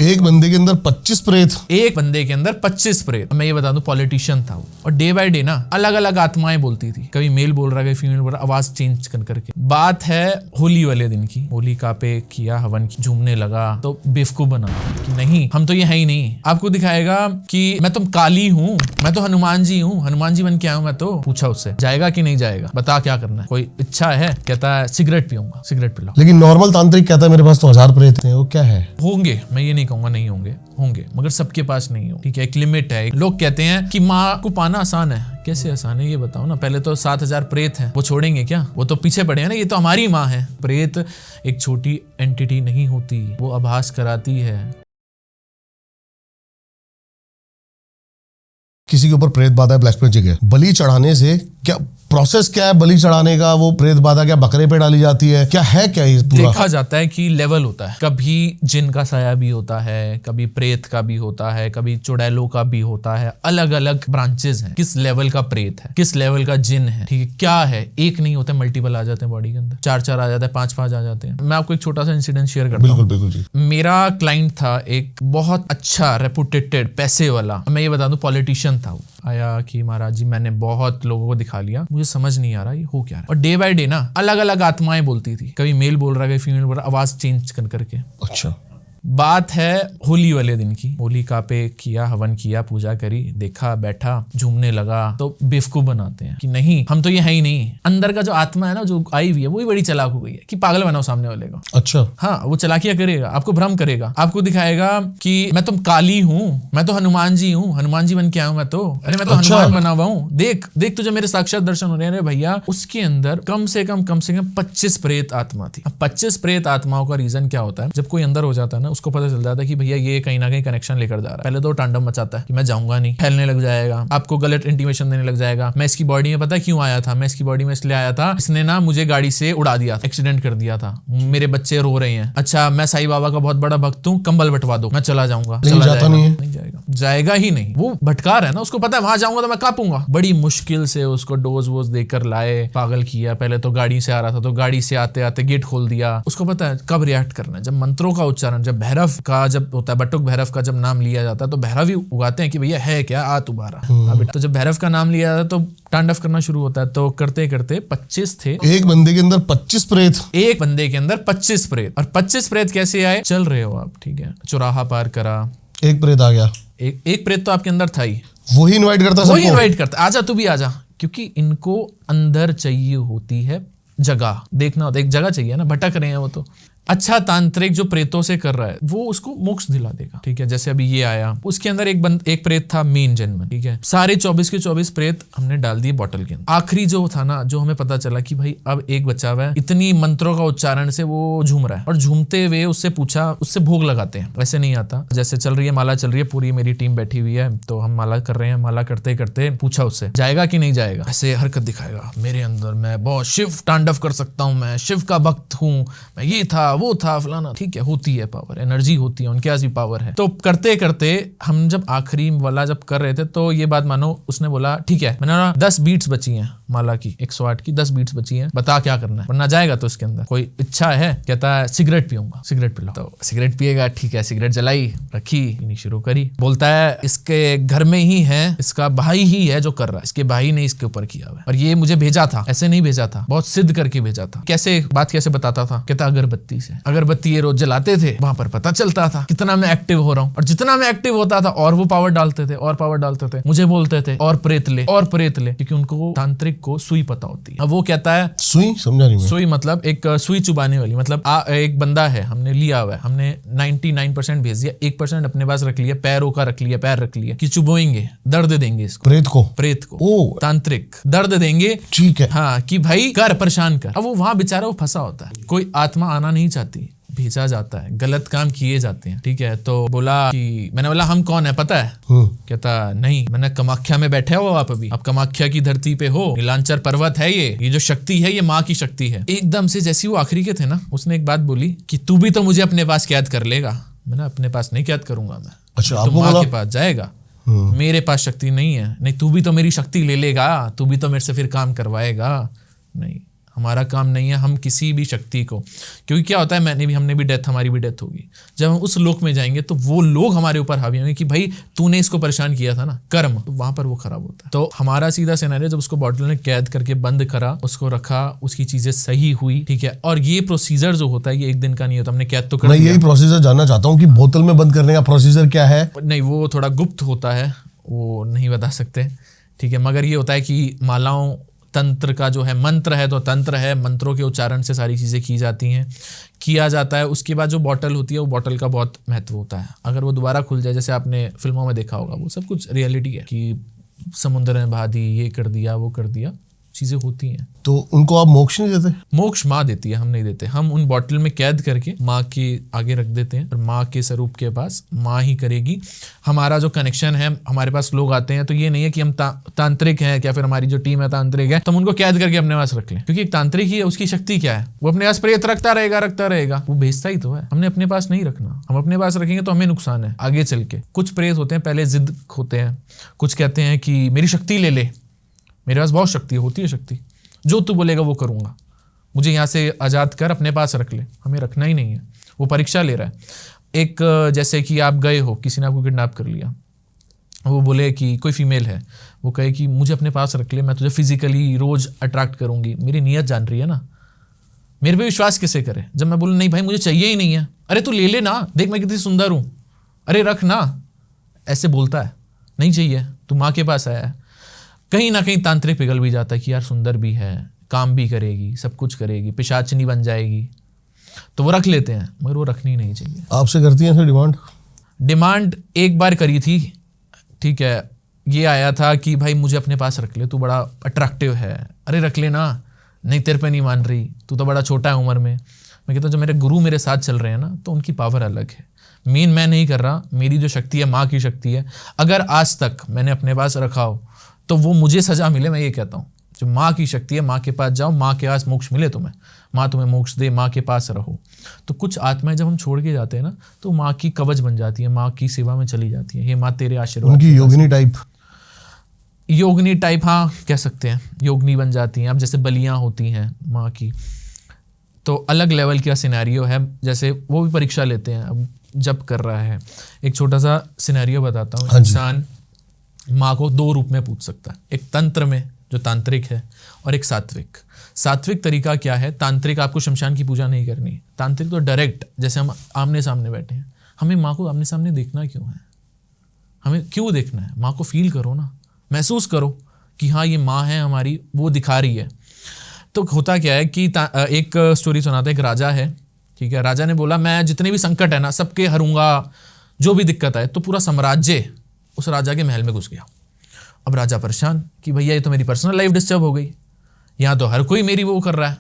एक बंदे के अंदर 25 प्रेत। एक बंदे के अंदर 25 प्रेत। मैं ये बता दूं, पॉलिटिशियन था वो, और डे बाय डे ना अलग अलग आत्माएं बोलती थी। कभी मेल बोल रहा है, कभी फीमेल बोल रहा, आवाज चेंज कर करके। बात है होली वाले दिन की। होलिका पे किया हवन, की झूमने लगा तो बेवकूफ बना कि नहीं, हम तो ये है ही नहीं। आपको दिखाएगा कि मैं तुम काली हूँ, मैं तो हनुमान जी हूँ, हनुमान जी बन के आया हूँ मैं तो। पूछा उससे जाएगा कि नहीं जाएगा, बता क्या करना है, कोई इच्छा है? कहता है सिगरेट पीऊंगा। सिगरेट पिलाओ। लेकिन नॉर्मल तांत्रिक कहता है मेरे पास तो 1000 प्रेत हैं। वो क्या है? होंगे, मैं ये नहीं कहूंगा नहीं होंगे, होंगे, मगर सबके पास नहीं हो। ठीक है, एक लिमिट है। लोग कहते हैं कि माँ को पाना आसान है। कैसे आसान है ये बताओ ना। पहले तो 7000 प्रेत हैं, वो छोड़ेंगे क्या? वो तो पीछे पड़े हैं ना, ये तो हमारी माँ है। प्रेत एक छोटी एंटिटी नहीं होती, वो आभास कराती है। किसी के ऊपर प्रेत बाधा है, ब्लैक मैजिक है, बलि चढ़ाने से क्या प्रोसेस क्या है? बलि चढ़ाने का वो प्रेत बाधा क्या बकरे पे डाली जाती है? क्या है क्या ये पूरा? देखा जाता है कि लेवल होता है। कभी जिन का साया भी होता है, कभी प्रेत का भी होता है, कभी चुड़ैलों का भी होता है। अलग अलग ब्रांचेस हैं, किस लेवल का प्रेत है, किस लेवल का जिन है। ठीक है, क्या है, एक नहीं होता, मल्टीपल आ जाते हैं बॉडी के अंदर। 4 आ जाते हैं, 5 आ जाते हैं। मैं आपको एक छोटा सा इंसिडेंट शेयर करता हूँ। बिल्कुल जी। मेरा क्लाइंट था एक बहुत अच्छा रेपुटेटेड पैसे वाला, मैं ये बता दूं पॉलिटिशियन था वो। आया कि महाराज जी मैंने बहुत लोगों को दिखा लिया, मुझे समझ नहीं आ रहा ये हो क्या रहा है। और डे बाय डे ना अलग अलग आत्माएं बोलती थी। कभी मेल बोल रहा है, कभी फीमेल बोल रहा, आवाज चेंज कर करके। अच्छा। बात है होली वाले दिन की। होलिका पे किया हवन, किया पूजा करी, देखा, बैठा, झूमने लगा तो बेवकूफ बनाते हैं कि नहीं, हम तो ये है ही नहीं। अंदर का जो आत्मा है ना, जो आई हुई है, वो भी बड़ी चालाक हो गई है कि पागल बनाओ सामने वाले को। अच्छा। हाँ, वो चालाकियां करेगा, आपको भ्रम करेगा, आपको दिखाएगा कि मैं तुम काली हूँ, मैं तो हनुमान जी हूँ, हनुमान जी बन के आया हूँ मैं तो। अरे मैं तो हनुमान बना हुआ हूँ, देख देख तुझे मेरे साक्षात दर्शन हो रहे हैं। अरे भैया, उसके अंदर कम से कम 25 प्रेत आत्मा थी। अब 25 प्रेत आत्माओं का रीजन क्या होता है? जब कोई अंदर हो जाता है ना, उसको पता चल जाता है कि भैया ये कहीं ना कहीं कनेक्शन लेकर जा रहा है। पहले तो तांडव मचाता है कि मैं जाऊंगा नहीं, फैलने लग जाएगा, आपको गलत इंटीमेशन देने लग जाएगा। मैं इसकी बॉडी में पता क्यों आया था? मैं इसकी बॉडी में इसलिए आया था, इसने ना मुझे गाड़ी से उड़ा दिया, एक्सीडेंट कर दिया था, मेरे बच्चे रो रहे हैं। अच्छा, मैं साईं बाबा का बहुत बड़ा भक्त हूँ, कंबल बटवा दो, मैं चला जाऊंगा। नहीं, जाता नहीं है। नहीं जाएगा, जाएगा ही नहीं। वो भटकार है ना, उसको पता है वहां जाऊंगा तो मैं कांपूंगा। बड़ी मुश्किल से उसको डोज वोज देकर लाए, पागल किया। पहले तो गाड़ी से आ रहा था, तो गाड़ी से आते आते गेट खोल दिया। उसको पता है कब रिएक्ट करना है। जब मंत्रों का उच्चारण, जब भैरव का जब होता है, बटुक भैरव का जब नाम लिया जाता है, तो भैरव ही उगाते हैं कि भैया है क्या, आ तुम्हारा। तो जब भैरव का नाम लिया जाता है तो तांडव करना शुरू होता है। तो करते करते 25 थे। एक बंदे के अंदर 25 प्रेत। एक बंदे के अंदर 25 प्रेत। और 25 प्रेत कैसे आए? चल रहे हो आप, ठीक है, चौराहा पार करा, एक प्रेत आ गया। एक प्रेत तो आपके अंदर था ही, वही इनवाइट करता सबको। वही इनवाइट करता, आजा तू भी आजा। क्योंकि इनको अंदर चाहिए होती है जगह, देखना होता है, एक जगह चाहिए ना, भटक रहे हैं वो तो। अच्छा तांत्रिक जो प्रेतों से कर रहा है, वो उसको मोक्ष दिला देगा। ठीक है, जैसे अभी ये आया, उसके अंदर एक प्रेत था मेन जन्म। ठीक है, सारे 24 के 24 प्रेत हमने डाल दिए बॉटल के अंदर। आखिरी जो था ना, जो हमें पता चला कि भाई अब एक बचा हुआ है, इतनी मंत्रों का उच्चारण से वो झूम रहा है। और झूमते हुए उससे पूछा, उससे भोग लगाते हैं, वैसे नहीं आता। जैसे चल रही है माला, चल रही है, पूरी मेरी टीम बैठी हुई है, तो हम माला कर रहे हैं। माला करते करते पूछा उससे जाएगा कि नहीं जाएगा। ऐसे हरकत दिखाएगा, मेरे अंदर मैं बहुत शिव तांडव कर सकता हूँ, मैं शिव का भक्त हूँ, मैं ये था वो था फलाना। ठीक है, होती है पावर, एनर्जी होती है, उनके पास भी पावर है। तो करते करते हम जब आखिरी वाला जब कर रहे थे, तो ये बात मानो, उसने बोला ठीक है, मैंने 10 बीट्स बची हैं माला की, 108 की 10 बीट्स बची हैं, बता क्या करना है, वरना जाएगा तो इसके अंदर। कोई इच्छा है? कहता है सिगरेट पीऊंगा। सिगरेट पिलाओ। तो सिगरेट पिएगा, ठीक है, सिगरेट जलाई, रखी, पीनी शुरू करी। बोलता है इसके घर में ही है, इसका भाई ही है जो कर रहा है, इसके भाई ने इसके ऊपर किया हुआ है, और ये मुझे भेजा था, ऐसे नहीं भेजा था, बहुत सिद्ध करके भेजा था। कैसे बात कैसे बताता था? कहता अगरबत्ती से, अगरबत्ती ये रोज जलाते थे, वहां पर पता चलता था कितना मैं एक्टिव हो रहा हूँ। और जितना मैं एक्टिव होता था, और वो पावर डालते थे, और पावर डालते थे, मुझे बोलते थे और प्रेत ले, और प्रेत ले, क्योंकि उनको तांत्रिक को सुई पता होती है। अब वो कहता है सुई, समझा नहीं मैं। सुई मतलब एक सुई चुबाने वाली, मतलब एक बंदा है, हमने लिया हुआ है, हमने 99% भेज दिया, 1% अपने पास रख लिया, पैरों का रख लिया, पैर रख लिया कि चुबोएंगे, दर्द देंगे इसको, प्रेत को ओ तांत्रिक दर्द देंगे। ठीक है, हाँ, कि भाई कर, परेशान कर। अब वो वहां बेचारा वो फंसा होता है, कोई आत्मा आना नहीं चाहती, भेजा जाता है, गलत काम किए जाते हैं। ठीक है, तो बोला कि मैंने बोला हम कौन है पता है? कहता नहीं, मैंने कामाख्या में बैठे हो आप, अभी आप कामाख्या की धरती पे हो, नीलांचर पर्वत है, ये जो शक्ति है, ये माँ की शक्ति है। एकदम से जैसी वो आखिरी के थे ना, उसने एक बात बोली कि तू भी तो मुझे अपने पास कैद कर लेगा। मैंने अपने पास नहीं कैद करूंगा मैं। अच्छा, तो माँ के पास जाएगा, मेरे पास शक्ति नहीं है। नहीं, तू भी तो मेरी शक्ति ले लेगा, तू भी तो मेरे से फिर काम करवाएगा। नहीं, हमारा काम नहीं है हम किसी भी शक्ति को, क्योंकि क्या होता है हमने भी डेथ, हमारी भी डेथ होगी। जब हम उस लोक में जाएंगे तो वो लोग हमारे ऊपर हावी होंगे कि भाई तूने इसको परेशान किया था ना, कर्म, तो वहां पर वो खराब होता है। तो हमारा सीधा सिनेरियो, जब उसको बॉटल में कैद करके बंद करा, उसको रखा, उसकी चीजें सही हुई, ठीक है। और ये प्रोसीजर जो होता है ये एक दिन का नहीं होता, हमने कैद तो कर मैं यही प्रोसीजर जानना चाहता हूँ कि बोतल में बंद करने का प्रोसीजर क्या है। नहीं, वो थोड़ा गुप्त होता है, वो नहीं बता सकते, ठीक है। मगर ये होता है कि मालाओं, तंत्र का जो है, मंत्र है तो तंत्र है, मंत्रों के उच्चारण से सारी चीज़ें की जाती हैं, किया जाता है। उसके बाद जो बॉटल होती है वो बॉटल का बहुत महत्व होता है। अगर वो दोबारा खुल जाए, जैसे आपने फिल्मों में देखा होगा, वो सब कुछ रियलिटी है कि समुद्र में बहा दी, ये कर दिया, वो कर दिया, चीज़ें होती हैं। तो उनको आप मोक्ष नहीं देते? मोक्ष माँ देती है, हम नहीं देते। हम उन बॉटल में कैद करके माँ के आगे रख देते हैं, और माँ के स्वरूप के पास माँ ही करेगी। हमारा जो कनेक्शन है, हमारे पास लोग आते हैं तो ये नहीं है कि हम तांत्रिक हैं, या फिर हमारी जो टीम है तांत्रिक है तो हम उनको कैद करके अपने पास रख लें, क्योंकि एक तांत्रिक ही है, उसकी शक्ति क्या है, वो अपने पास प्रेत रखता रहेगा, वो भेजता ही तो है। हमने अपने पास नहीं रखना, हम अपने पास रखेंगे तो हमें नुकसान है आगे चल के। कुछ प्रेत होते हैं पहले जिद होते हैं, कुछ कहते हैं कि मेरी शक्ति ले ले, मेरे पास बहुत शक्ति होती है, शक्ति जो तू बोलेगा वो करूंगा, मुझे यहाँ से आज़ाद कर, अपने पास रख ले। हमें रखना ही नहीं है, वो परीक्षा ले रहा है। एक जैसे कि आप गए हो, किसी ने आपको किडनैप कर लिया, वो बोले कि कोई फीमेल है, वो कहे कि मुझे अपने पास रख ले, मैं तुझे फिजिकली रोज अट्रैक्ट करूंगी, मेरी नीयत जान रही है ना, मेरे पे विश्वास कैसे करे। जब मैं बोलूँ नहीं भाई मुझे चाहिए ही नहीं है, अरे तू ले ले ना, देख मैं कितनी सुंदर हूँ, अरे रख ना, ऐसे बोलता है, नहीं चाहिए, तू माँ के पास आया है। कहीं ना कहीं तांत्रिक पिघल भी जाता है कि यार सुंदर भी है, काम भी करेगी, सब कुछ करेगी, पिशाचनी बन जाएगी, तो वो रख लेते हैं, मगर वो रखनी नहीं चाहिए। आपसे करती हैं सर डिमांड एक बार करी थी, ठीक है, ये आया था कि भाई मुझे अपने पास रख ले, तू बड़ा अट्रैक्टिव है, अरे रख ले ना, नहीं तेरे पे नहीं मान रही, तू तो बड़ा छोटा है उम्र में। मैं कहता हूँ जो मेरे गुरु मेरे साथ चल रहे हैं ना, तो उनकी पावर अलग है, मेन मैं नहीं कर रहा, मेरी जो शक्ति है माँ की शक्ति है। अगर आज तक मैंने अपने पास रखा हो तो वो मुझे सजा मिले, मैं ये कहता हूँ। जो माँ की शक्ति है, माँ के पास जाओ, माँ के पास मोक्ष मिले तुम्हें, माँ तुम्हें मोक्ष दे, माँ के पास रहो। तो कुछ आत्माएं जब हम छोड़ के जाते हैं ना, तो माँ की कवच बन जाती है, माँ की सेवा में चली जाती है, हे माँ तेरे आशीर्वाद। उनकी योगिनी टाइप हाँ कह सकते हैं, योगिनी बन जाती हैं। अब जैसे बलियाँ होती हैं माँ की, तो अलग लेवल का सिनेरियो है, जैसे वो भी परीक्षा लेते हैं, अब जब कर रहा है। एक छोटा सा सिनेरियो बताता हूँ। इंसान माँ को दो रूप में पूछ सकता है, एक तंत्र में जो तांत्रिक है, और एक सात्विक। सात्विक तरीका क्या है, तांत्रिक आपको शमशान की पूजा नहीं करनी, तांत्रिक तो डायरेक्ट, जैसे हम आमने सामने बैठे हैं, हमें माँ को आमने सामने देखना क्यों है, हमें क्यों देखना है, माँ को फील करो ना, महसूस करो कि हाँ ये माँ है हमारी, वो दिखा रही है। तो होता क्या है कि एक स्टोरी सुनाते हैं, एक राजा है, ठीक है, राजा ने बोला मैं जितने भी संकट है ना सबके हरूंगा, जो भी दिक्कत है, तो पूरा साम्राज्य उस राजा के महल में घुस गया। अब राजा परेशान कि भैया ये तो मेरी पर्सनल लाइफ डिस्टर्ब हो गई, यहाँ तो हर कोई मेरी वो कर रहा है,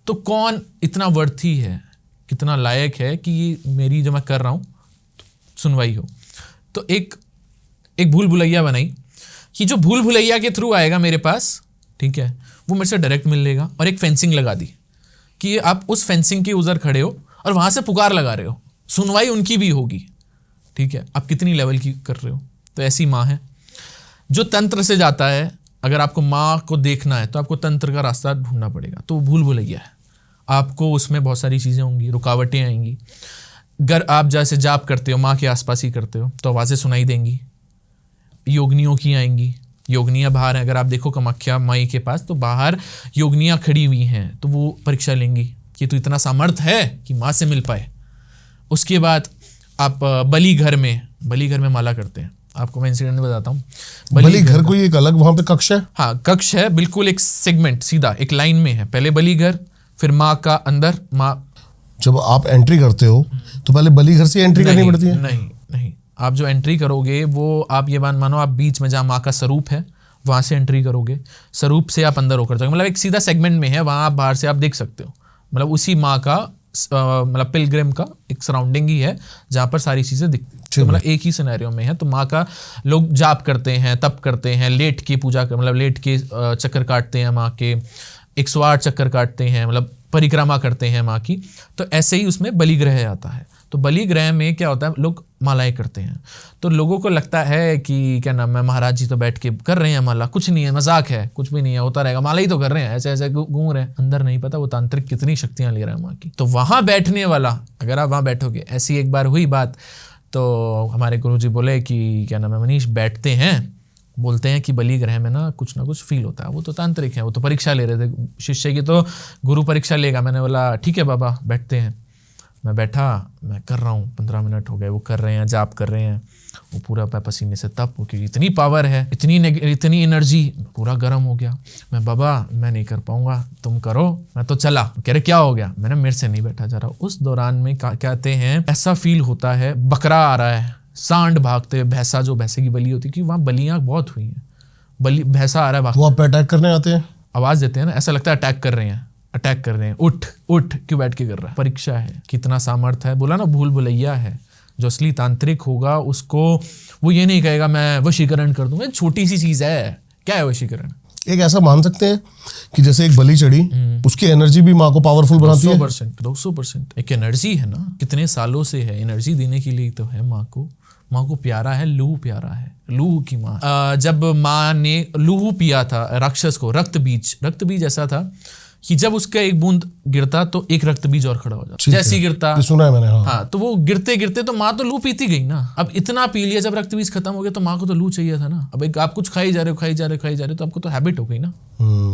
तो कौन इतना वर्थी है, कितना लायक है कि ये मेरी जो मैं कर रहा हूँ सुनवाई हो। तो एक भूल भुलैया बनाई कि जो भूल भुलैया के थ्रू आएगा मेरे पास, ठीक है, वो मेरे से डायरेक्ट मिल लेगा, और एक फेंसिंग लगा दी कि आप उस फेंसिंग के उधर खड़े हो और वहाँ से पुकार लगा रहे हो, सुनवाई उनकी भी होगी, ठीक है, आप कितनी लेवल की कर रहे हो। तो ऐसी माँ है। जो तंत्र से जाता है, अगर आपको माँ को देखना है तो आपको तंत्र का रास्ता ढूंढना पड़ेगा, तो भूल भुलैया है, आपको उसमें बहुत सारी चीज़ें होंगी, रुकावटें आएंगी। अगर आप जैसे जाप करते हो, माँ के आसपास ही करते हो, तो आवाज़ें सुनाई देंगी, योगनियों की आएंगी, योगनियाँ बाहर हैं। अगर आप देखो कामाख्या माई के पास, तो बाहर योगनियाँ खड़ी हुई हैं, तो वो परीक्षा लेंगी कि तू इतना सामर्थ है कि माँ से मिल पाए। उसके बाद आप बलि घर में माला करते हैं, आपको मैं इंसिडेंट बताता हूँ। बलि घर कोई एक अलग वहाँ पे कक्ष है? हाँ कक्ष है, बिल्कुल एक सेगमेंट सीधा एक लाइन में है, पहले बलि घर, फिर माँ का अंदर माँ। जब आप एंट्री करते हो तो पहले बलि घर से एंट्री करनी पड़ती है? नहीं, आप जो एंट्री करोगे वो आप ये बात मानो, आप बीच में जहाँ माँ का स्वरूप है वहाँ से एंट्री करोगे, स्वरूप से आप अंदर होकर जाओगे, मतलब एक सीधा सेगमेंट में है, वहाँ आप बाहर से आप देख सकते हो, मतलब उसी माँ का मतलब पिलग्रिम का एक सराउंडिंग ही है जहाँ पर सारी चीज़ें दिखती हैं, तो मतलब एक ही सिनेरियो में है। तो माँ का लोग जाप करते हैं, तप करते हैं, लेट की पूजा कर, मतलब लेट के चक्कर काटते हैं माँ के, 108 चक्कर काटते हैं, मतलब परिक्रमा करते हैं माँ की। तो ऐसे ही उसमें बलिग्रह आता है। तो बलि ग्रह में क्या होता है, लोग मालाएं करते हैं, तो लोगों को लगता है कि क्या नाम है, महाराज जी तो बैठ के कर रहे हैं माला, कुछ नहीं है, मजाक है, कुछ भी नहीं है, होता रहेगा, माला ही तो कर रहे हैं, ऐसे ऐसे घूम रहे हैं। अंदर नहीं पता वो तांत्रिक कितनी शक्तियां ले रहा है माँ की। तो वहां बैठने वाला, अगर आप वहां बैठोगे, ऐसी एक बार हुई बात, तो हमारे गुरुजी बोले कि क्या नाम है मनीष, बैठते हैं, बोलते हैं कि बलि ग्रह में ना कुछ फील होता है। वो तो तांत्रिक है, वो तो परीक्षा ले रहे थे शिष्य की, तो गुरु परीक्षा लेगा। मैंने बोला ठीक है बाबा, बैठते हैं। मैं बैठा, मैं कर रहा हूँ, 15 मिनट हो गए, वो कर रहे हैं, जाप कर रहे हैं, वो पूरा पसीने से तप, क्योंकि इतनी पावर है, इतनी एनर्जी, पूरा गर्म हो गया। मैं बाबा मैं नहीं कर पाऊंगा, तुम करो। मैं तो चला। कह रहे क्या हो गया? मैंने मेरे से नहीं बैठा जा रहा। उस दौरान में कहते हैं ऐसा फील होता है बकरा आ रहा है, सांड भागते हुए, भैंसा, जो भैंसे की बलि होती है, कि वहाँ बलियाँ बहुत हुई हैं, भैंसा आ रहा है, वो आप पे अटैक करने आते हैं, आवाज देते हैं ना, ऐसा लगता है अटैक कर रहे हैं, उठ क्यों बैठ के कर रहा है? परीक्षा है, कितना सामर्थ्य है। बोला ना भूल भुलैया है। जो असली तांत्रिक होगा उसको वो ये नहीं कहेगा मैं वशीकरण कर दूंगा, छोटी सी चीज है, क्या है वशीकरण? एक ऐसा मान सकते हैं कि जैसे एक बलि चढ़ी, उसकी एनर्जी भी माँ को पावरफुल बनाती है। 200% एक एनर्जी है ना, कितने सालों से है, एनर्जी देने के लिए तो है माँ को प्यारा है, लूहू प्यारा है, लूहू की माँ। जब माँ ने लूहू पिया था राक्षस को, रक्त बीज ऐसा था कि जब उसका एक बूंद गिरता तो एक रक्त बीज और खड़ा हो जाता, जैसे ही गिरता, सुना है मैंने। हाँ, तो वो गिरते गिरते तो माँ तो लू पीती गई ना। अब इतना पी लिया, जब रक्त बीज खत्म हो गया तो माँ को तो लू चाहिए था ना। अब एक आप कुछ खाई जा रहे हो तो आपको तो हैबिट हो गई ना।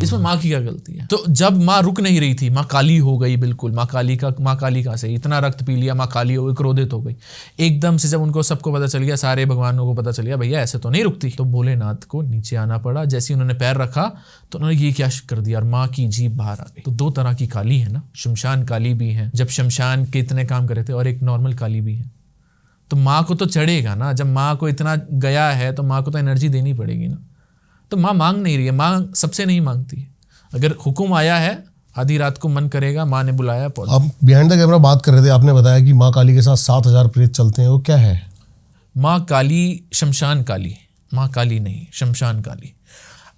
इसमें माँ की क्या गलती है? तो जब माँ रुक नहीं रही थी, माँ काली हो गई बिल्कुल। माँ काली का से इतना रक्त पी लिया, माँ काली हो गई, क्रोधित हो गई। एकदम से जब उनको सबको पता चल गया, सारे भगवानों को पता चल गया भैया ऐसे तो नहीं रुकती, तो भोलेनाथ को नीचे आना पड़ा। जैसे उन्होंने पैर रखा तो उन्होंने ये क्या कर दिया, और माँ की जीभ बाहर आ गई। तो 2 तरह की काली है ना, शमशान काली भी है, जब शमशान के इतने काम कर रहे थे, और एक नॉर्मल काली भी है। तो माँ को तो चढ़ेगा ना, जब माँ को इतना गया है तो माँ को तो एनर्जी देनी पड़ेगी ना। तो माँ मांग नहीं रही है, माँ सबसे नहीं मांगती है। अगर हुक्म आया है, आधी रात को मन करेगा, माँ ने बुलाया। आप बिहाइंड द कैमरा बात कर रहे थे, आपने बताया कि माँ काली के साथ 7000 प्रेत चलते हैं, वो क्या है? माँ काली शमशान काली, माँ काली नहीं, शमशान काली।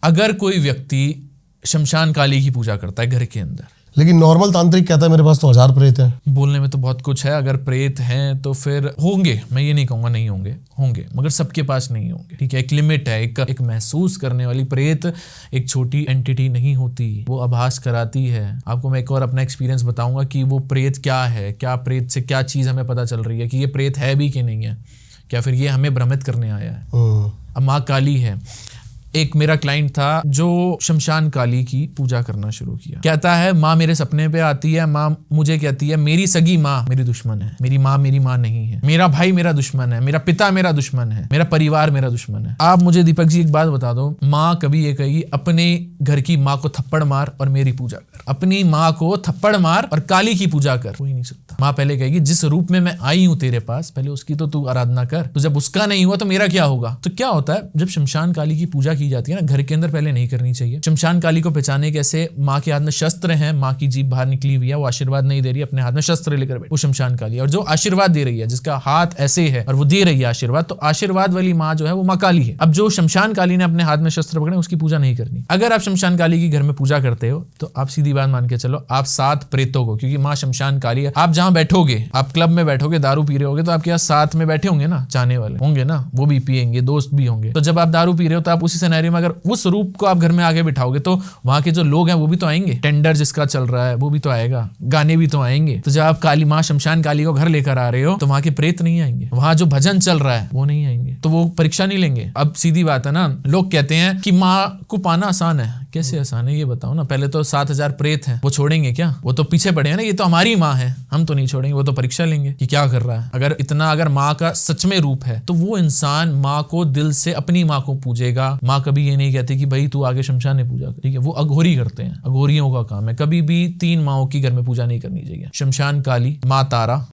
अगर कोई व्यक्ति शमशान काली की पूजा करता है घर के अंदर, लेकिन नॉर्मल तांत्रिक कहता है मेरे पास तो 1000 प्रेत हैं। बोलने में तो बहुत कुछ है। अगर प्रेत हैं तो फिर होंगे, मैं ये नहीं कहूँगा नहीं होंगे, मगर सबके पास नहीं होंगे। ठीक है, एक लिमिट है। एक महसूस करने वाली प्रेत एक छोटी एंटिटी नहीं होती, वो आभास कराती है। आपको मैं एक और अपना एक्सपीरियंस बताऊंगा कि वो प्रेत क्या है, क्या प्रेत से क्या चीज़ हमें पता चल रही है कि ये प्रेत है भी कि नहीं है, क्या फिर ये हमें भ्रमित करने आया है। अब माँ काली है। एक मेरा क्लाइंट था जो शमशान काली की पूजा करना शुरू किया। कहता है माँ मेरे सपने पे आती है, माँ मुझे कहती है मेरी सगी माँ मेरी दुश्मन है, मेरी माँ नहीं है, मेरा भाई मेरा दुश्मन है, मेरा पिता मेरा दुश्मन है, मेरा परिवार मेरा दुश्मन है। आप मुझे दीपक जी एक बात बता दो, माँ कभी ये कहेगी अपने घर की माँ को थप्पड़ मार और मेरी पूजा कर, अपनी माँ को थप्पड़ मार और काली की पूजा कर? कोई नहीं सकता। माँ पहले कहेगी जिस रूप में मैं आई हूँ तेरे पास, पहले उसकी तो तू आराधना कर, तो जब उसका नहीं हुआ तो मेरा क्या होगा? तो क्या होता है, जब शमशान काली की पूजा की जाती है ना, घर के अंदर पहले नहीं करनी चाहिए। शमशान काली को पहचाने कैसे? माँ के हाथ में शस्त्र है, माँ की जीभ बाहर निकली हुई है, वो आशीर्वाद नहीं दे रही, अपने हाथ में शस्त्र लेकर बैठी, वो शमशान काली है। और जो आशीर्वाद दे रही है, जिसका हाथ ऐसे है और वो दे रही है आशीर्वाद, तो आशीर्वाद वाली माँ जो है वो माँ काली है। अब जो शमशान काली ने अपने हाथ में शस्त्र पकड़े, उसकी पूजा नहीं करनी। अगर आप शमशान काली की घर में पूजा करते हो तो आप सीधी बात मान के चलो, आप 7 प्रेतों को, क्योंकि माँ शमशान काली है, आप जहां बैठोगे, आप क्लब में बैठोगे, दारू पी रहे होगे, तो आपके यहाँ साथ में बैठे होंगे ना, चाहने वाले होंगे ना, वो भी पियेंगे, दोस्त भी होंगे। तो जब आप दारू पी रहे हो तो आप उसी सिनेरियो में अगर उस रूप को आप घर में आगे बिठाओगे तो वहां के जो लोग हैं वो भी तो आएंगे, टेंडर जिसका चल रहा है वो भी तो आएगा, गाने भी तो आएंगे। तो जब आप काली माँ शमशान काली को घर लेकर आ रहे हो तो वहां के प्रेत नहीं आएंगे, वहां जो भजन चल रहा है वो नहीं आएंगे, तो वो परीक्षा नहीं लेंगे। अब सीधी बात है ना, लोग कहते हैं कि माँ को पाना आसान है। कैसे आसान है ये बताओ ना? पहले तो 7000 प्रेत हैं, वो छोड़ेंगे क्या? वो तो पीछे पड़े हैं ना, ये तो हमारी माँ है, हम तो नहीं छोड़ेंगे। वो तो परीक्षा लेंगे कि क्या कर रहा है। अगर माँ का सच में रूप है तो वो इंसान माँ को दिल से, अपनी माँ को पूजेगा। माँ कभी ये नहीं कहती कि भाई तू आगे शमशान में पूजा कर, ठीक है? वो अघोरी करते हैं, अघोरियों का काम है। कभी भी 3 माँओं की घर में पूजा नहीं करनी चाहिए। शमशान काली, माँ तारा,